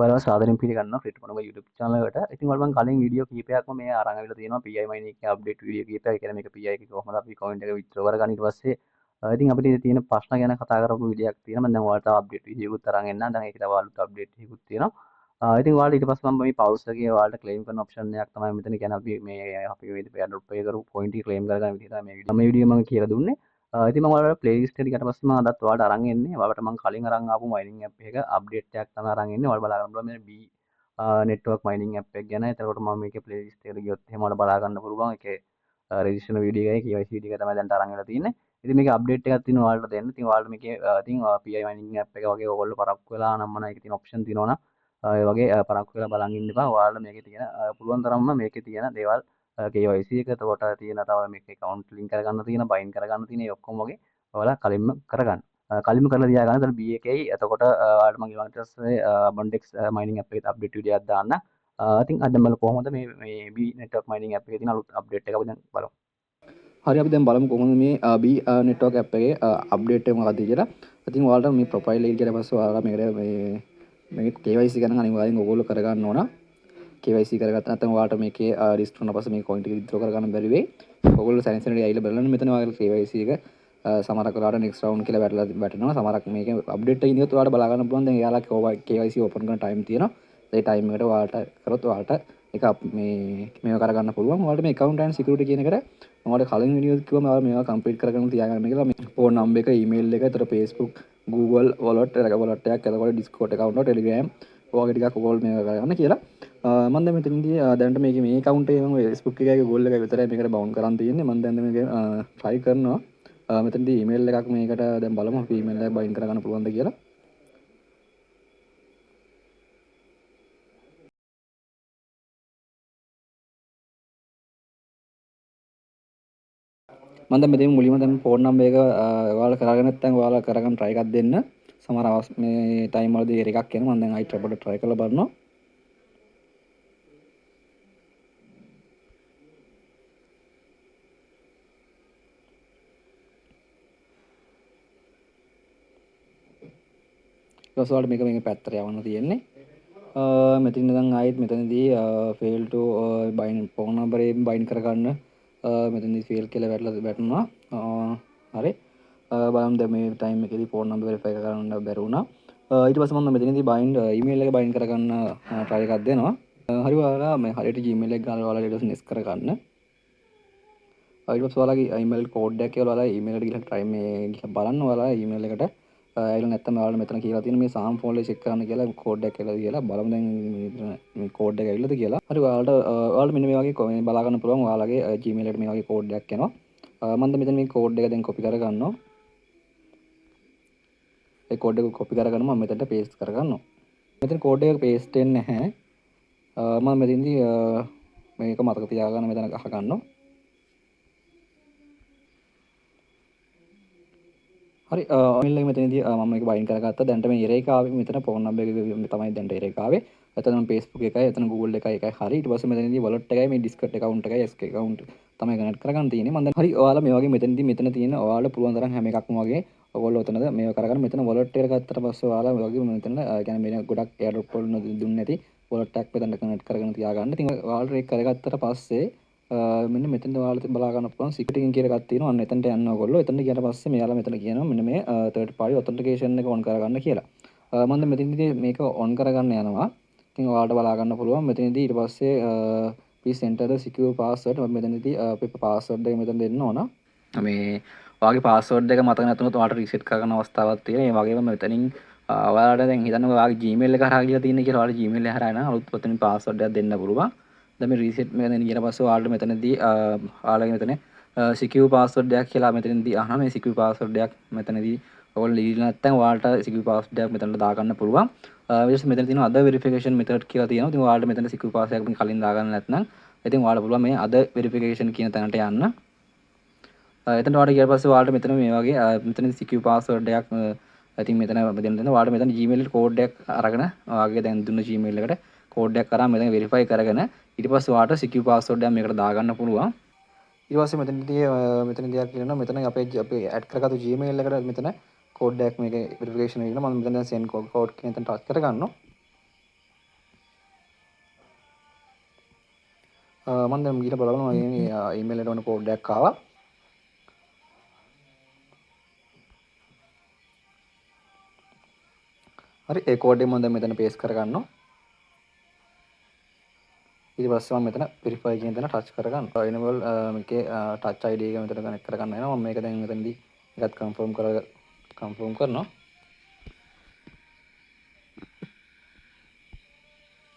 ඔයාලව සාදරයෙන් පිළිගන්නවා ෆ්‍රීට් මොනම YouTube channel එකට. ඉතින් ඔයාලා මම කලින් වීඩියෝ කීපයක්ම මේ අරන් අවිලා තියෙනවා PI mining එකේ අප්ඩේට් වීඩියෝ කීපයක්. ඒ කියන්නේ මේක PI එකේ කොහොමද අපි කමෙන්ට් එක විත්ඩ්‍රෝ කරගන්නේ ඊට පස්සේ ඉතින් අපිට තියෙන ප්‍රශ්න ගැන කතා කරපු වීඩියෝයක් තියෙනවා. මම දැන් ඔයාලට අප්ඩේට් වීඩියෝකුත් අරන් එන්නම්. දැන් ඒකට ඔයාලට අප්ඩේට් එකකුත් තියෙනවා. ඉතින් ඔයාලට ඊට පස්සේ මම මේ පවුස් එකේ ඔයාලට ක්ලේම් කරන ඔප්ෂන් එකක් තමයි මෙතන කියන්නේ අපි මේ ඇඩ්‍රොප් පේ කරපු පොයින්ට් එක ක්ලේම් කරගන්න විදිහ තමයි මේ වීඩියෝ මම කියලා දුන්නේ. ඉතින් මම ඔයාලට ප්ලේලිස්ට් එකට ඊට පස්සේ මම අදත් ඔයාලට අරන් එන්නේ. ඔයාලට මම කලින් අරන් ආපු මයිනින් ඇප් එක අප්ඩේට් එකක් තමයි අරන් එන්නේ. ඔයාලා බලා ගන්න පුළුවන් මේ B නෙට්වර්ක් මයිනින් ඇප් එක ගැන. එතකොට මම මේකේ ප්ලේලිස්ට් එකට ගියොත් එහෙම ඔයාලා බලා ගන්න පුළුවන්. ඒකේ රෙජිස්ට්‍රේෂන් වීඩියෝ එකයි KYC වීඩියෝ එක තමයි දැන් අරන් වෙලා තියෙන්නේ. ඉතින් මේකේ අප්ඩේට් එකක් තියෙනවා ඔයාලට දෙන්න. ඉතින් ඔයාලට මේකේ ඉතින් PI mining app එක වගේ ඕගොල්ලෝ පරක්කු වෙලා නම් මන එකේ තියෙන ඔප්ෂන් තියෙනවනම් ඒ වගේ පරක්කු වෙලා බලන් ඉන්න එපා. ඔයාලට මේකේ තියෙන පුළුවන් තරම්ම මේකේ තියෙන දේවල් KYC එක එතකොට තියෙන තව මේකේ account link කරගන්න තියෙන bind කරගන්න තියෙන ඒ ඔක්කොම වගේ ඔයාලා කලින්ම කරගන්න. කලින්ම කරලා තියාගන්න. එතකොට B එකයි එතකොට ඔයාලට මම ඊළඟට පස්සේ Bondex mining app එකේ අප්ඩේට් වීඩියෝ එකක් දාන්න. ඉතින් අද බලමු කොහොමද මේ B network mining app එකේ තියෙන අලුත් අප්ඩේට් එක අපි දැන් බලමු. හරි අපි දැන් බලමු කොහොමද මේ B network app එකේ අප්ඩේට් එක මොකක්ද කියලා. ඉතින් ඔයාලට මේ ප්‍රොෆයිල් එක ගියට පස්සේ ඔයාලා මේකට මේ KYC ගැන අනිවාර්යෙන් ඔයගොල්ලෝ කරගන්න ඕන. KYC කරගත්ත නැත්නම් ඔයාලට මේකේ රිජිස්ටර් වුණා පස්සේ මේ කොයින් එක විත්ඩ්‍රෝ කරගන්න බැරි වෙයි. ඔයගොල්ලෝ සැනසෙනට ඇවිල්ලා බලන්න මෙතන ඔයාලගේ KYC එක සමහරක් වෙලාවට next round කියලා වැටෙනවා. සමහරක් මේකේ අප්ඩේට් එක ඉඳියොත් ඔයාලට බලා ගන්න පුළුවන්. දැන් එයාලා KYC open කරන time තියෙනවා. ඒ time එකට ඔයාලට කරොත් ඔයාලට එක මේව කරගන්න පුළුවන්. ඔයාලට මේ account and security කියන එකට මම කලින් වීඩියෝ එකේ කිව්වම ඔයාලා මේවා කම්ප්ලීට් කරගන්න තියාගන්න කියලා. මේ ෆෝන් නම්බර් එක, ඊමේල් එක, ඒතර Facebook, Google wallet එකක්, එතකොට Discord account එක, Telegram ඔයගේ ටිකක් ඔයගොල්ලෝ මේක කරගන්න කියලා. මම දැන් මෙතනදී දැනට මේකේ මේ account එකේ මම Facebook එකේ Google එකේ විතරයි මේකට බවුන් කරන් තියෙන්නේ. මම දැන් මේක try කරනවා. මෙතනදී ඊමේල් එකක් මේකට දැන් බලමු අපි ඊමේල් එක බයින් කරගන්න පුළුවන්ද කියලා. මම දැන් මෙතන මුලින්ම දැන් ෆෝන් නම්බර් එක ඔයාලා කරගෙන නැත්නම් ඔයාලා කරගන්න try එකක් දෙන්න. සමහර මේ ටයිම් වලදී error එකක් එනවා. මම දැන් ආයි ට්‍රබල් try කරලා බලනවා. ඊට පස්සේ මේක පැත්තට යවන්න තියෙන්නේ. මෙතන දැන් ආයෙත් මෙතනදී fail to bind phone number එකෙන් bind කරගන්න මෙතනදී fail කියලා වැටුණා. හරි. බලමු දැන් මේ ටයිම් එකේදී ෆෝන් නම්බර් verify කරගන්න බැරි වුණා. ඊට පස්සේ මම මෙතනදී bind email එක bind කරගන්න try එකක් දෙනවා. හරි ඔයාලා මේ හරියට Gmail එක ගන්න ඔයාලා ඊට පස්සේ කරගන්න. ඊට පස්සේ ඔයාලගේ email code එක කියලා ඔයාලා email එකට ගිහලා try මේ ගිහලා බලන්න ඔයාලා email එකට ඇවිල්ලා නැත්නම් ඔයාලා මෙතන කියලා තියෙන මේ සාම් ෆෝල්ඩර් check කරන්න කියලා code එකක් කියලා බලමු දැන් මේ code එක ඇවිල්ලාද කියලා. හරි ඔයාලට මෙන්න මේ වගේ මේ බලා ගන්න පුළුවන් ඔයාලගේ Gmail එකට මේ වගේ code එකක් එනවා. මම දැන් මෙතන මේ code එක දැන් copy කරගන්නවා. ඒ code එක copy කරගෙන මම මෙතනට paste කරගන්නවා. මෙතන code එක paste වෙන්නේ නැහැ. මම මෙතනදී මේක මතක තියාගන්න මෙතන ගහගන්නවා. හරි ඊමේල් එක මෙතනදී මම මේක බයින් කරගත්තා. දැන්ට මේ error එක ආවේ මෙතන ෆෝන් නම්බර් එක තමයි දැන්ට error එක ආවේ. එතන Facebook එකයි එතන Google එකයි හරි. ඊට පස්සේ මෙතනදී wallet එකයි මේ Discord account එකයි SK account තමයි connect කරගන්න තියෙන්නේ. මම දැන් හරි ඔයාලා මේ වගේ මෙතනදී මෙතන තියෙන ඔයාලා පුළුවන් තරම් හැම එකක්ම වගේ ඔයගොල්ලෝ එතනද මේව කරගන්න. මෙතන wallet එකට ගත්තට පස්සේ ඔයාලා මේ වගේ මෙතන කියන්නේ මේ ගොඩක් airdrop වල දුන්නේ නැති wallet එකක් මෙතන connect කරගෙන තියාගන්න. ඉතින් ඔයාලා ඒක කරගත්තට පස්සේ මෙන්න මෙතන ඔයාලා බලා ගන්න පුළුවන් security කියලා එකක් තියෙනවා. අන්න එතනට යන්න ඕගොල්ලෝ. එතනට ගියට පස්සේ මෙයාලා මෙතන කියනවා මෙන්න මේ third party authentication එක on කරගන්න කියලා. මම දැන් මෙතනදී මේක on කරගන්න යනවා. ඉතින් ඔයාලට බලා ගන්න පුළුවන්. මෙතනදී ඊට පස්සේ please enter the secure password. මම මෙතනදී අපේ password එක මෙතන දෙන්න ඕන. මේ ඔයාගේ password එක මතක නැතුනොත් ඔයාලට reset කරගන්න අවස්ථාවක් තියෙනවා. ඒ වගේම මෙතනින් ඔයාලට දැන් හිතන්න ඔයාගේ Gmail එක හරහා ගිහලා තියෙන කියලා ඔයාලට Gmail එක හරහා එනවා. අලුත් මෙතනින් password එකක් දෙන්න පුළුවන්. දැන් මේ රීසෙට් මෙතන ගියට පස්සේ ඔයාලට මෙතනදී ඔයාලගේ මෙතන secure password එකක් කියලා මෙතනදී අහනවා. මේ secure password එකක් මෙතනදී ඔයාලා ලියලා නැත්නම් ඔයාලට secure password එකක් මෙතනට දාගන්න පුළුවන්. ඊට මෙතන තියෙනවා other verification method කියලා තියෙනවා. ඉතින් ඔයාලට මෙතන secure password එකක් කලින් දාගන්න නැත්නම් ඉතින් ඔයාලට පුළුවන් මේ other verification කියන තැනට යන්න. එතනට ඔයාලට ගියට පස්සේ ඔයාලට මෙතන මේ වගේ මෙතන secure password එකක් ඉතින් මෙතන දෙන්න ඔයාලට මෙතන Gmail code එකක් අරගෙන ඔයාගේ දැන් දුන්න Gmail එකට code එකක් අරන් මෙතන verify කරගෙන ඊට පස්සේ ඔයාලට secure password එකක් මේකට දාගන්න පුළුවන්. ඊට පස්සේ මෙතනදී කියනවා මෙතන අපේ add කරගත්තු Gmail එකට මෙතන code එකක් මේක verification වෙනවා. මම මෙතන දැන් send code කියන තැන touch කරගන්නවා. මම දැන් ගිහලා බලනවා මගේ ඊමේල් එකට ඔන්න කෝඩ් එකක් ආවා. හරි ඒ කෝඩ් එක මම දැන් මෙතන පේස්ට් කරගන්නවා. ඊට පස්සේ මම මෙතන verify කියන තැන ටච් කරගන්නවා. enable මේකේ touch ID එක මෙතන කනෙක්ට් කරගන්න වෙනවා. මම මේක දැන් මෙතනදී එකත් කන්ෆර්ම් කරනවා.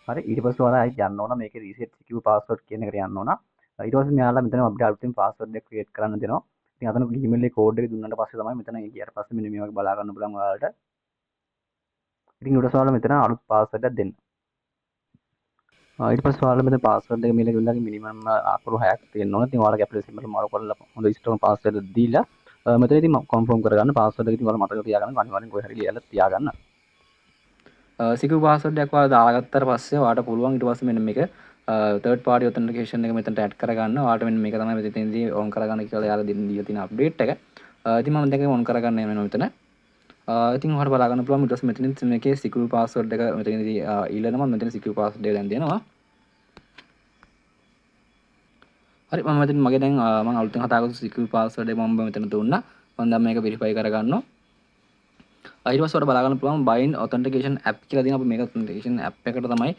හරි ඊට පස්සේ ඔයාලා ආයෙත් යන්න ඕන මේකේ reset secure password කියන එකට යන්න ඕන. ඊට පස්සේ මෙයාලා මෙතන අපිට අලුතින් password එක create කරන්න දෙනවා. ඉතින් අතන email එකේ code එක දුන්නාට පස්සේ තමයි මෙතන ගියාට පස්සේ මෙන්න මේ වගේ බලා ගන්න පුළුවන් ඔයාලට. ඉතින් ඊට පස්සේ ඔයාලා මෙතන අලුත් password එකක් දෙන්න. ඊට පස්සේ ඔයාලා මෙතන password එක මේලේ ගිහලා minimum අකුරු 6ක් තියෙන්න ඕන. ඉතින් ඔයාලා capital symbol මාරු කරලා හොඳ strong password එක දීලා මෙතන ඉතින් confirm කරගන්න password එක ඉතින් ඔයාලා මතක තියාගන්න අනිවාර්යෙන් කොහේ හරි ලියලා තියාගන්න. secure password එකක් ඔයාලා දාගත්තාට පස්සේ ඔයාලට පුළුවන් ඊට පස්සේ මෙන්න මේක third party authentication එක මෙතනට add කරගන්න. ඔයාලට මෙන්න මේක තමයි මෙතනදී on කරගන්න කියලා යාලා දීලා තියෙන update එක. ඉතින් මම දැන් on කරගන්න යනවා මෙතන. ඉතින් ඔයාලට බලා ගන්න පුළුවන් ඊට පස්සේ මෙතනින් මේකේ secure password එක මෙතනදී ඊළඟ මම මෙතන secure password එක දැන් දෙනවා. හරි මම මෙතන මගේ දැන් මම අලුතෙන් හදාගත්තු secure password එක මම මෙතන දුන්නා. මම දැන් මේක verify කරගන්නවා. ඊට පස්සේ ඔයාලට බලා ගන්න පුළුවන් bind authentication app කියලා දෙන අපේ මේක authentication app එකට තමයි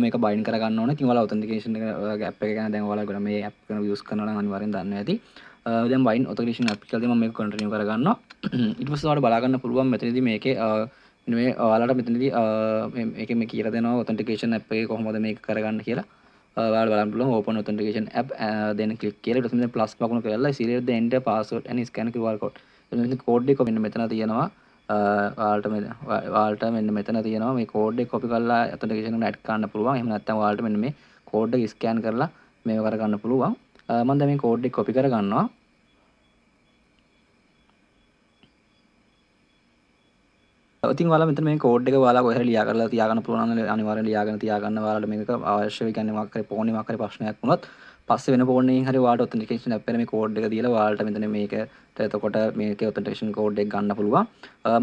මේක bind කරගන්න ඕනේ. ඉතින් ඔයාලා authentication එක app එක ගැන දැන් ඔයාලා මේ app එක use කරනවා නම් අනිවාර්යෙන් දන්නවා ඇති. දැන් bind authentication app කියලා දෙන මම මේක continue කරගන්නවා. ඊට පස්සේ ඔයාලට බලා ගන්න පුළුවන් මෙතනදී මේකේ මේ ඔයාලට මෙතනදී මේකේ මේ කියලා දෙනවා authentication app එකේ කොහොමද මේක කරගන්න කියලා. ඔයාලට බලන්න පුළුවන් open authentication app දෙන්න click කියලා ඊට පස්සේ මෙතන plus බකුණ කරලා serial the enter password and scan QR code. එතන code එක මෙන්න මෙතන තියෙනවා. ඔයාලට මෙන්න මෙතන තියෙනවා මේ code එක copy කරලා authentication එකට add කරන්න පුළුවන්. එහෙම නැත්නම් ඔයාලට මෙන්න මේ code එක scan කරලා මේක කරගන්න පුළුවන්. මම දැන් මේ code එක copy කරගන්නවා. ඉතින් ඔයාලා මෙතන මේ කෝඩ් එක ඔයාලා කොහේ හරි ලියා කරලා තියාගන්න පුළුවන් නම් අනිවාර්යෙන් ලියාගෙන තියාගන්න. ඔයාලට මේක අවශ්‍ය වෙයි කියන්නේ මොකක් හරි ෆෝන් එකක් හරි ප්‍රශ්නයක් වුණොත් පස්සේ වෙන ෆෝන් එකකින් හරි ඔයාලට ඔතෙන්ටිකේෂන් ඇප් එකේ මේ කෝඩ් එක දීලා ඔයාලට මෙතන මේකට එතකොට මේකේ ඔතෙන්ටිකේෂන් කෝඩ් එක ගන්න පුළුවන්.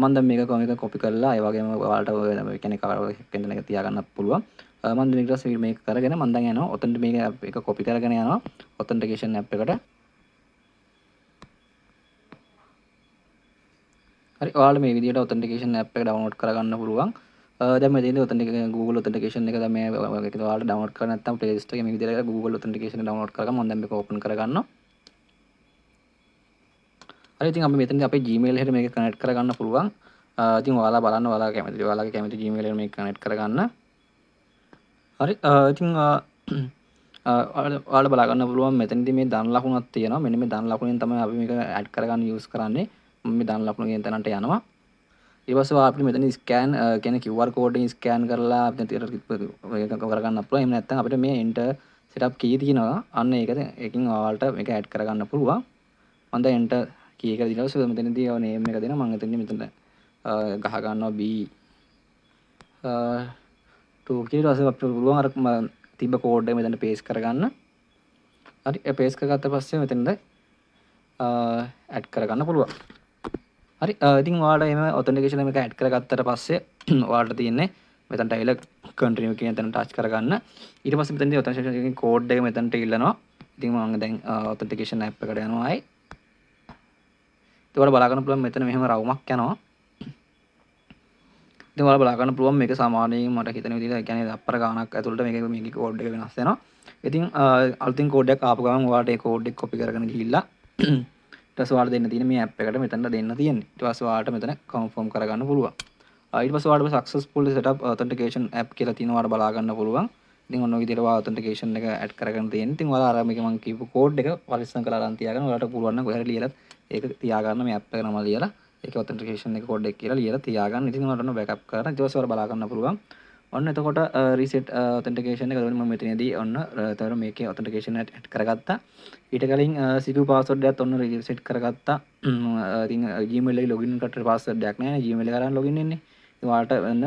මම දැන් මේක කොපි කරලා ඒ වගේම ඔයාලට ඒ කියන්නේ කවර එක තියාගන්න පුළුවන්. මම දැන් ඊට පස්සේ මේක කරගෙන මම දැන් යනවා ඔතෙන්ට මේක එක කොපි කරගෙන යනවා ඔතෙන්ටිකේෂන් ඇප් එකට. හරි ඔයාලට මේ විදිහට authentication app එක download කරගන්න පුළුවන්. දැන් මෙතනදී authentication Google authentication එක දැන් මේ ඔයාලට download කරන්න නැත්නම් Play Store එකේ මේ විදිහට Google authentication එක download කරගන්න මම දැන් මේක open කරගන්නවා. හරි ඉතින් අපි මෙතනදී අපේ Gmail එකට මේක connect කරගන්න පුළුවන්. ඉතින් ඔයාලා බලන්න ඔයාලගේ කැමති Gmail එකට මේක connect කරගන්න. හරි ඉතින් ඔයාලට බලා ගන්න පුළුවන් මෙතනදී මේ ධන ලකුණක් තියෙනවා. මෙන්න මේ ධන ලකුණෙන් තමයි අපි මේක add කරගන්න use කරන්නේ. මම මේ ධන ලකුණ කියන තැනට යනවා. ඊට පස්සේ අපිට මෙතන ස්කෑන් කියන්නේ QR code එක ස්කෑන් කරලා අපිට මේක කරගන්න පුළුවන්. එහෙම නැත්නම් අපිට මේ enter setup key තියෙනවා. අන්න ඒකෙන් ඔයාලට මේක add කරගන්න පුළුවන්. මම දැන් enter key එක දීලා so මෙතනදී ඔය name එක දෙනවා. මම එතනදී මෙතන ගහ ගන්නවා B 2 කියලා ඊට පස්සේ අපිට පුළුවන් අර තිබ්බ code එක මෙතන paste කරගන්න. හරි ඒ paste කරගත්ත පස්සේ මෙතනද add කරගන්න පුළුවන්. හරි ඉතින් ඔයාලට එහෙම authentication එක add කරගත්තට පස්සේ ඔයාලට තියෙන්නේ මෙතනට ඇවිල්ලා continue කියන තැන touch කරගන්න. ඊට පස්සේ මෙතනදී authentication code එක මෙතනට ඉල්ලනවා. ඉතින් මම දැන් authentication app එකට යනවා ආයි. ඉතින් ඔයාලා බලා ගන්න පුළුවන් මෙතන මෙහෙම රවුමක් යනවා. ඉතින් ඔයාලා බලා ගන්න පුළුවන් මේක සාමාන්‍යයෙන් මට හිතෙන විදිහට කියන්නේ අපර ගානක් ඇතුළත මේකේ code එක වෙනස් වෙනවා. ඉතින් අලුතින් code එකක් ආපු ගමන් ඔයාලට ඒ code එක copy කරගෙන ගිහිල්ලා ඊට පස්සේ ඔයාලට දෙන්න තියෙන මේ app එකට මෙතනට දෙන්න තියෙන්නේ. ඊට පස්සේ ඔයාලට මෙතන confirm කරගන්න පුළුවන්. ඊට පස්සේ ඔයාලට successfully set up authentication app කියලා තියෙනවා ඔයාලට බලා ගන්න පුළුවන්. ඉතින් ඔන්න ඔය විදිහට ඔයාලා authentication එක add කරගෙන තියෙන්නේ. ඉතින් ඔයාලා අර මේක මම කියපු code එක පරිස්සම් කරලා අරන් තියාගන්න. ඔයාලට පුළුවන් නම් කොහේ හරි ලියලා ඒක තියාගන්න මේ app එක නම ලියලා ඒකේ authentication එක code එක කියලා ලියලා තියාගන්න. ඉතින් ඔයාලට ඔන්න backup කරලා ඊට පස්සේ ඔයාලා බලා ගන්න පුළුවන්. ඔන්න එතකොට reset authentication එක ඔන්න මම මෙතනදී ඔන්න තවර මේකේ authentication add කරගත්තා. ඊට කලින් secure password එකත් ඔන්න reset කරගත්තා. ඉතින් Gmail එකේ login කරලා password එකක් නැහැ. Gmail එක කරන් login වෙන්නේ. ඉතින් ඔයාලට ඔන්න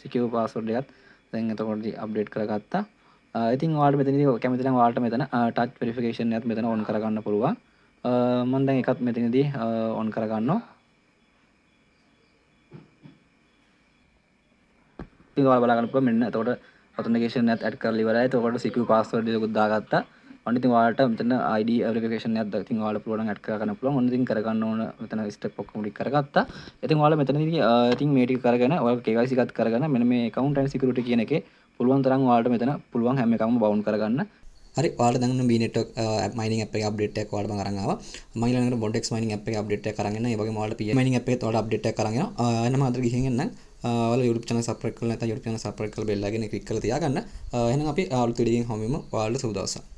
secure password එකත් දැන් එතකොට update කරගත්තා. ඉතින් ඔයාලට මෙතනදී කැමති නම් ඔයාලට මෙතන touch verification එකත් මෙතන on කරගන්න පුළුවන්. මම දැන් එකත් මෙතනදී on කරගන්නවා. ඉතින් ඔයාලා බලා ගන්න පුළුවන් මෙන්න එතකොට authentication එකත් add කරලා ඉවරයි. එතකොට secure password එකකුත් දාගත්තා. ඔන්න ඉතින් ඔයාලට මෙතන ID verification එකක් ඉතින් ඔයාලට පුළුවන් add කරගන්න පුළුවන්. ඔන්න ඉතින් කරගන්න ඕන මෙතන step ඔක්කොම ටික කරගත්තා. ඉතින් ඔයාලා මෙතනදී ඉතින් මේ ටික කරගෙන ඔයාලා KYC එකත් කරගෙන මෙන්න මේ account and security කියන එකේ පුළුවන් තරම් ඔයාලට මෙතන පුළුවන් හැම එකක්ම bound කරගන්න. හරි ඔයාලට දැන් B network mining app එකේ update එකක් ඔයාලට මම අරන් ආවා. මම ඊළඟට Bondex mining app එකේ update එකක් අරන් එනවා. ඒ වගේම ඔයාලට PI mining app එකේත් ඔයාලට update එකක් අරන් එනවා. එහෙනම් අද ගිහින් එන්නම්. ඔයාලා YouTube channel subscribe කරලා නැත්නම් YouTube channel subscribe කරලා bell icon එක click කරලා තියාගන්න. එහෙනම් අපි අලුත් වීඩියෝ එකකින් හමු වෙමු. ඔයාලට සුබ දවසක්.